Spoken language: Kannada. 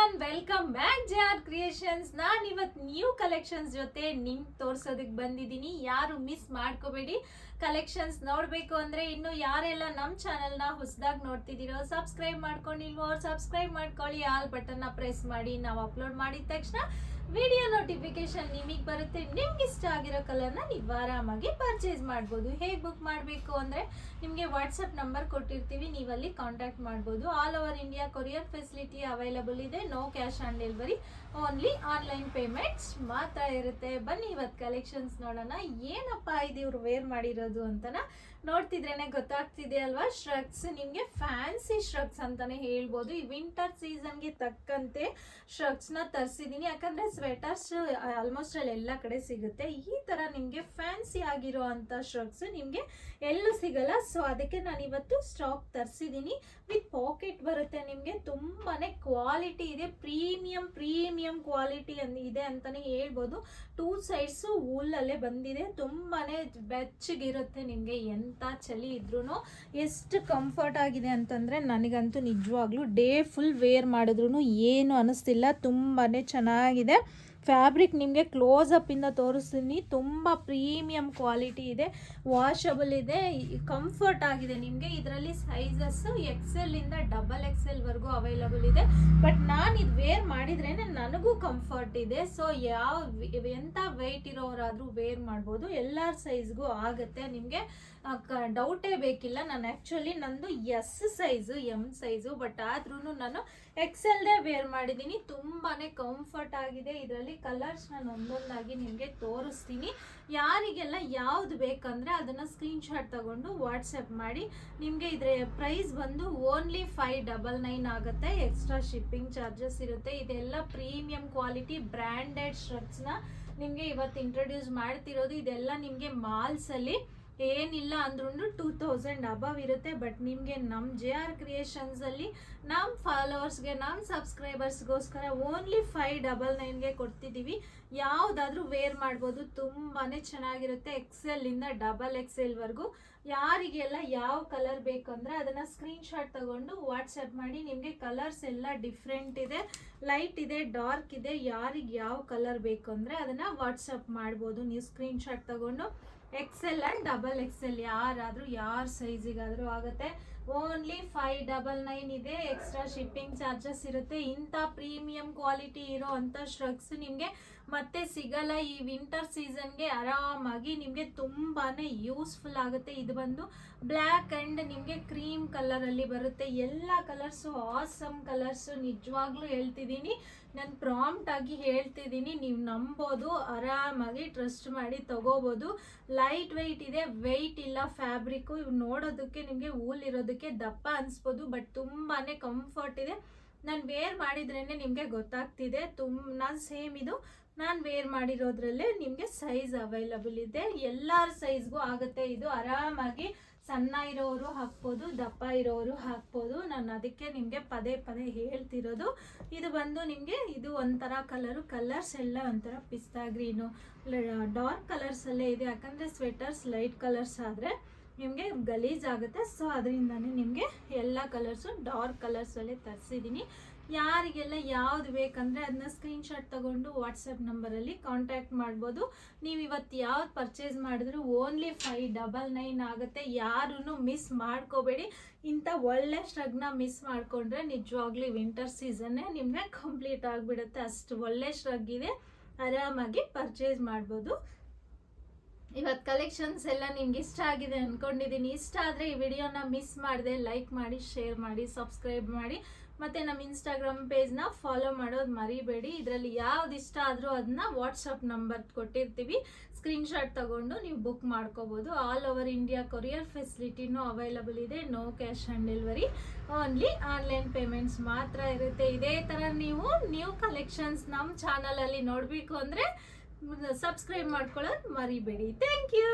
Everyone, welcome back JR creations. ನಾನು ಇವತ್ತು ನ್ಯೂ ಕಲೆಕ್ಷನ್ಸ್ ಜೊತೆ ನಿಮ್ಗೆ ತೋರ್ಸೋದಕ್ಕೆ ಬಂದಿದ್ದೀನಿ. ಯಾರು ಮಿಸ್ ಮಾಡ್ಕೋಬೇಡಿ. ಕಲೆಕ್ಷನ್ಸ್ ನೋಡಬೇಕು ಅಂದರೆ ಇನ್ನು ಯಾರೆಲ್ಲ ನಮ್ಮ ಚಾನಲ್ನ ಹೊಸದಾಗಿ ನೋಡ್ತಿದ್ದೀರೋ, ಸಬ್ಸ್ಕ್ರೈಬ್ ಮಾಡ್ಕೊಂಡಿಲ್ವೋ ಅವ್ರು ಸಬ್ಸ್ಕ್ರೈಬ್ ಮಾಡ್ಕೊಳ್ಳಿ. ಆಲ್ ಬಟನ್ನ ಪ್ರೆಸ್ ಮಾಡಿ. ನಾವು ಅಪ್ಲೋಡ್ ಮಾಡಿದ ತಕ್ಷಣ ವಿಡಿಯೋ ನೋಟಿಫಿಕೇಶನ್ ನಿಮಗೆ ಬರುತ್ತೆ. ನಿಮ್ಗೆ ಇಷ್ಟ ಆಗಿರೋ ಕಲರ್ನ ನೀವು ಆರಾಮಾಗಿ ಪರ್ಚೇಸ್ ಮಾಡ್ಬೋದು. ಹೇಗೆ ಬುಕ್ ಮಾಡಬೇಕು ಅಂದರೆ ನಿಮಗೆ ವಾಟ್ಸಪ್ ನಂಬರ್ ಕೊಟ್ಟಿರ್ತೀವಿ, ನೀವಲ್ಲಿ ಕಾಂಟ್ಯಾಕ್ಟ್ ಮಾಡ್ಬೋದು. All over India courier facility available ಇದೆ. No cash on delivery, only online payments ಮಾತ್ರ ಇರುತ್ತೆ. ಬನ್ನಿ ಇವತ್ತು ಕಲೆಕ್ಷನ್ಸ್ ನೋಡೋಣ. ಏನಪ್ಪ ಇದು ಇವ್ರು ವೇರ್ ಮಾಡಿರೋದು ಅಂತನ ನೋಡ್ತಿದ್ರೇನೆ ಗೊತ್ತಾಗ್ತಿದೆ ಅಲ್ವಾ. ಶ್ರಗ್ಸ್, ನಿಮಗೆ ಫ್ಯಾನ್ಸಿ ಶ್ರಗ್ಸ್ ಅಂತಾನೆ ಹೇಳ್ಬೋದು. ಈ ವಿಂಟರ್ ಸೀಸನ್ಗೆ ತಕ್ಕಂತೆ ಶ್ರಗ್ಸ್ನ ತರಿಸಿದ್ದೀನಿ. ಯಾಕಂದರೆ ಸ್ವೆಟರ್ಸ್ ಆಲ್ಮೋಸ್ಟ್ ಅಲ್ಲಿ ಎಲ್ಲ ಕಡೆ ಸಿಗುತ್ತೆ. ಈ ಥರ ನಿಮಗೆ ಫ್ಯಾನ್ಸಿ ಆಗಿರೋ ಅಂಥ ಶ್ರಗ್ಸ್ ನಿಮಗೆ ಎಲ್ಲೂ ಸಿಗಲ್ಲ. ಸೊ ಅದಕ್ಕೆ ನಾನು ಇವತ್ತು ಸ್ಟಾಕ್ ತರಿಸಿದ್ದೀನಿ. ವಿತ್ ಪಾಕೆಟ್ ಬರುತ್ತೆ. ನಿಮಗೆ ತುಂಬಾ ಕ್ವಾಲಿಟಿ ಇದೆ. ಪ್ರೀಮಿಯಂ ಕ್ವಾಲಿಟಿ ಇದೆ ಅಂತಲೇ ಹೇಳ್ಬೋದು. ಟೂ ಸೈಡ್ಸು ವೂಲಲ್ಲೇ ಬಂದಿದೆ. ತುಂಬಾ ಬೆಚ್ಚಗಿರುತ್ತೆ. ನಿಮಗೆ ಎಂಥ ಚಳಿ ಇದ್ರೂ ಎಷ್ಟು ಕಂಫರ್ಟ್ ಆಗಿದೆ ಅಂತಂದರೆ ನನಗಂತೂ ನಿಜವಾಗ್ಲೂ ಡೇ ಫುಲ್ ವೇರ್ ಮಾಡಿದ್ರೂ ಏನು ಅನ್ನಿಸ್ತಿಲ್ಲ. ತುಂಬಾ ಚೆನ್ನಾಗಿದೆ. ಫ್ಯಾಬ್ರಿಕ್ ನಿಮಗೆ ಕ್ಲೋಸ್ ಅಪ್ಪಿಂದ ತೋರಿಸ್ತೀನಿ. ತುಂಬ ಪ್ರೀಮಿಯಂ ಕ್ವಾಲಿಟಿ ಇದೆ. ವಾಷಬಲ್ ಇದೆ. ಕಂಫರ್ಟ್ ಆಗಿದೆ. ನಿಮಗೆ ಇದರಲ್ಲಿ ಸೈಜಸ್ಸು XL ಇಂದ XXL ಅವೈಲಬಲ್ ಇದೆ. ಬಟ್ ನಾನು ಇದು ವೇರ್ ಮಾಡಿದ್ರೇ ನನಗೂ ಕಂಫರ್ಟ್ ಇದೆ. ಸೊ ಎಂಥ ವೆಯ್ಟ್ ಇರೋರಾದರೂ ವೇರ್ ಮಾಡ್ಬೋದು. ಎಲ್ಲರ ಸೈಜ್ಗೂ ಆಗುತ್ತೆ. ನಿಮಗೆ ಡೌಟೇ ಬೇಕಿಲ್ಲ. ನಾನು ಆ್ಯಕ್ಚುಲಿ ನಂದು S size, M size, but ಆದ್ರೂ ನಾನು XLದೇ ವೇರ್ ಮಾಡಿದ್ದೀನಿ. ತುಂಬಾ ಕಂಫರ್ಟ್ ಆಗಿದೆ. ಇದರಲ್ಲಿ ಕಲರ್ಸ್ ನಾನು ಒಂದೊಂದಾಗಿ ನಿಮಗೆ ತೋರಿಸ್ತೀನಿ. ಯಾರಿಗೆಲ್ಲ ಯಾವ್ದು ಬೇಕಂದರೆ ಅದನ್ನು ಸ್ಕ್ರೀನ್ಶಾಟ್ ತಗೊಂಡು ವಾಟ್ಸಪ್ ಮಾಡಿ. ನಿಮಗೆ ಇದರ ಪ್ರೈಸ್ ಬಂದು ಓನ್ಲಿ 599 ಆಗುತ್ತೆ. ಎಕ್ಸ್ಟ್ರಾ ಶಿಪ್ಪಿಂಗ್ ಚಾರ್ಜಸ್ ಇರುತ್ತೆ. ಇದೆಲ್ಲ ಪ್ರೀಮಿಯಂ ಕ್ವಾಲಿಟಿ ಬ್ರ್ಯಾಂಡೆಡ್ ಶ್ರಗ್ಸ್ನ ನಿಮಗೆ ಇವತ್ತು ಇಂಟ್ರೊಡ್ಯೂಸ್ ಮಾಡ್ತಿರೋದು. ಇದೆಲ್ಲ ನಿಮಗೆ ಮಾಲ್ಸಲ್ಲಿ ಏನಿಲ್ಲ ಅಂದ್ರೂ 2000 ಅಬವ್ ಇರುತ್ತೆ. ಬಟ್ ನಿಮಗೆ ನಮ್ಮ JR ಕ್ರಿಯೇಷನ್ಸಲ್ಲಿ ನಮ್ಮ ಫಾಲೋವರ್ಸ್ಗೆ, ನಮ್ಮ ಸಬ್ಸ್ಕ್ರೈಬರ್ಸ್ಗೋಸ್ಕರ ಓನ್ಲಿ 599ಗೆ ಕೊಡ್ತಿದ್ದೀವಿ. ಯಾವುದಾದ್ರೂ ವೇರ್ ಮಾಡ್ಬೋದು. ತುಂಬಾ ಚೆನ್ನಾಗಿರುತ್ತೆ. XL ಇಂದ XXL ಯಾರಿಗೆಲ್ಲ ಯಾವ ಕಲರ್ ಬೇಕಂದರೆ ಅದನ್ನು ಸ್ಕ್ರೀನ್ಶಾಟ್ ತಗೊಂಡು ವಾಟ್ಸಪ್ ಮಾಡಿ. ನಿಮಗೆ ಕಲರ್ಸ್ ಎಲ್ಲ ಡಿಫ್ರೆಂಟ್ ಇದೆ, ಲೈಟ್ ಇದೆ, ಡಾರ್ಕ್ ಇದೆ. ಯಾರಿಗೆ ಯಾವ ಕಲರ್ ಬೇಕು ಅಂದರೆ ಅದನ್ನು ವಾಟ್ಸಪ್ ಮಾಡ್ಬೋದು. ನೀವು ಸ್ಕ್ರೀನ್ಶಾಟ್ ತಗೊಂಡು XL ಆ್ಯಂಡ್ XXL ಯಾರಾದರೂ ಯಾರ ಸೈಜಿಗಾದರೂ ಆಗುತ್ತೆ. ಓನ್ಲಿ 599 ಇದೆ. ಎಕ್ಸ್ಟ್ರಾ ಶಿಪ್ಪಿಂಗ್ ಚಾರ್ಜಸ್ ಇರುತ್ತೆ. ಇಂಥ ಪ್ರೀಮಿಯಂ ಕ್ವಾಲಿಟಿ ಇರೋ ಅಂಥ ಶ್ರಗ್ಸ್ ನಿಮಗೆ ಮತ್ತೆ ಸಿಗಲ್ಲ. ಈ ವಿಂಟರ್ ಸೀಸನ್ಗೆ ಆರಾಮಾಗಿ ನಿಮಗೆ ತುಂಬಾ ಯೂಸ್ಫುಲ್ ಆಗುತ್ತೆ. ಇದು ಬಂದು ಬ್ಲ್ಯಾಕ್ ಆ್ಯಂಡ್ ನಿಮಗೆ ಕ್ರೀಮ್ ಕಲರಲ್ಲಿ ಬರುತ್ತೆ. ಎಲ್ಲ ಕಲರ್ಸು ಆಸಮ್ ಕಲರ್ಸು. ನಿಜವಾಗ್ಲೂ ಹೇಳ್ತಿದ್ದೀನಿ, ನಾನು ಪ್ರಾಂಪ್ಟ್ ಆಗಿ ಹೇಳ್ತಿದ್ದೀನಿ, ನೀವು ನಂಬೋದು. ಆರಾಮಾಗಿ ಟ್ರಸ್ಟ್ ಮಾಡಿ ತಗೋಬೋದು. ಲೈಟ್ ವೆಯ್ಟ್ ಇದೆ, ವೆಯ್ಟ್ ಇಲ್ಲ ಫ್ಯಾಬ್ರಿಕ್ಕು. ಇವು ನೋಡೋದಕ್ಕೆ ನಿಮಗೆ ವೂಲ್ ಇರೋದಕ್ಕೆ ದಪ್ಪ ಅನಿಸ್ಬೋದು, ಬಟ್ ತುಂಬಾ ಕಂಫರ್ಟ್ ಇದೆ. ನಾನು ವೇರ್ ಮಾಡಿದ್ರೇ ನಿಮಗೆ ಗೊತ್ತಾಗ್ತಿದೆ. ನಾನು ಸೇಮ್ ಇದು ನಾನು ವೇರ್ ಮಾಡಿರೋದ್ರಲ್ಲೇ ನಿಮಗೆ ಸೈಜ್ ಅವೈಲಬಲ್ ಇದೆ. ಎಲ್ಲರ ಸೈಜ್ಗೂ ಆಗುತ್ತೆ. ಇದು ಆರಾಮಾಗಿ ಸಣ್ಣ ಇರೋರು ಹಾಕ್ಬೋದು, ದಪ್ಪ ಇರೋರು ಹಾಕ್ಬೋದು. ನಾನು ಅದಕ್ಕೆ ನಿಮಗೆ ಪದೇ ಹೇಳ್ತಿರೋದು. ಇದು ಬಂದು ನಿಮಗೆ ಇದು ಒಂಥರ ಕಲರ್ಸ್ ಎಲ್ಲ ಒಂಥರ ಪಿಸ್ತಾ ಗ್ರೀನು, ಡಾರ್ಕ್ ಕಲರ್ಸಲ್ಲೇ ಇದೆ. ಯಾಕಂದರೆ ಸ್ವೆಟರ್ಸ್ ಲೈಟ್ ಕಲರ್ಸ್ ಆದರೆ ನಿಮಗೆ ಗಲೀಜಾಗುತ್ತೆ. ಸೊ ಅದರಿಂದನೇ ನಿಮಗೆ ಎಲ್ಲ ಕಲರ್ಸು ಡಾರ್ಕ್ ಕಲರ್ಸಲ್ಲೇ ತರಿಸಿದ್ದೀನಿ. ಯಾರಿಗೆಲ್ಲ ಯಾವ್ದು ಬೇಕಂದರೆ ಅದನ್ನ ಸ್ಕ್ರೀನ್ಶಾಟ್ ತಗೊಂಡು ವಾಟ್ಸಪ್ ನಂಬರಲ್ಲಿ ಕಾಂಟ್ಯಾಕ್ಟ್ ಮಾಡ್ಬೋದು. ನೀವು ಇವತ್ತು ಯಾವ್ದು ಪರ್ಚೇಸ್ ಮಾಡಿದ್ರು ಓನ್ಲಿ 599 ಆಗುತ್ತೆ. ಯಾರೂ ಮಿಸ್ ಮಾಡ್ಕೋಬೇಡಿ. ಇಂಥ ಒಳ್ಳೆ ಶ್ರಗ್ನ ಮಿಸ್ ಮಾಡಿಕೊಂಡ್ರೆ ನಿಜವಾಗ್ಲೂ ವಿಂಟರ್ ಸೀಸನ್ನೇ ನಿಮಗೆ ಕಂಪ್ಲೀಟ್ ಆಗಿಬಿಡುತ್ತೆ. ಅಷ್ಟು ಒಳ್ಳೆ ಶ್ರಗ್ ಇದೆ. ಆರಾಮಾಗಿ ಪರ್ಚೇಸ್ ಮಾಡ್ಬೋದು. ಇವತ್ತು ಕಲೆಕ್ಷನ್ಸ್ ಎಲ್ಲ ನಿಮ್ಗೆ ಇಷ್ಟ ಆಗಿದೆ ಅಂದ್ಕೊಂಡಿದ್ದೀನಿ. ಇಷ್ಟ ಆದರೆ ಈ ವಿಡಿಯೋನ ಮಿಸ್ ಮಾಡದೆ ಲೈಕ್ ಮಾಡಿ, ಶೇರ್ ಮಾಡಿ, ಸಬ್ಸ್ಕ್ರೈಬ್ ಮಾಡಿ. ಮತ್ತು ನಮ್ಮ ಇನ್ಸ್ಟಾಗ್ರಾಮ್ ಪೇಜ್ನ ಫಾಲೋ ಮಾಡೋದು ಮರಿಬೇಡಿ. ಇದರಲ್ಲಿ ಯಾವ್ದು ಇಷ್ಟ ಆದರೂ ಅದನ್ನ ವಾಟ್ಸಪ್ ನಂಬರ್ ಕೊಟ್ಟಿರ್ತೀವಿ, ಸ್ಕ್ರೀನ್ಶಾಟ್ ತಗೊಂಡು ನೀವು ಬುಕ್ ಮಾಡ್ಕೋಬೋದು. ಆಲ್ ಓವರ್ ಇಂಡಿಯಾ ಕೊರಿಯರ್ ಫೆಸಿಲಿಟಿನೂ ಅವೈಲಬಲ್ ಇದೆ. No cash on delivery, only online payments ಮಾತ್ರ ಇರುತ್ತೆ. ಇದೇ ಥರ ನೀವು ನ್ಯೂ ಕಲೆಕ್ಷನ್ಸ್ ನಮ್ಮ ಚಾನಲಲ್ಲಿ ನೋಡಬೇಕು ಅಂದರೆ ಸಬ್ಸ್ಕ್ರೈಬ್ ಮಾಡ್ಕೊಳ್ಳೋದು ಮರಿಬೇಡಿ. Thank you.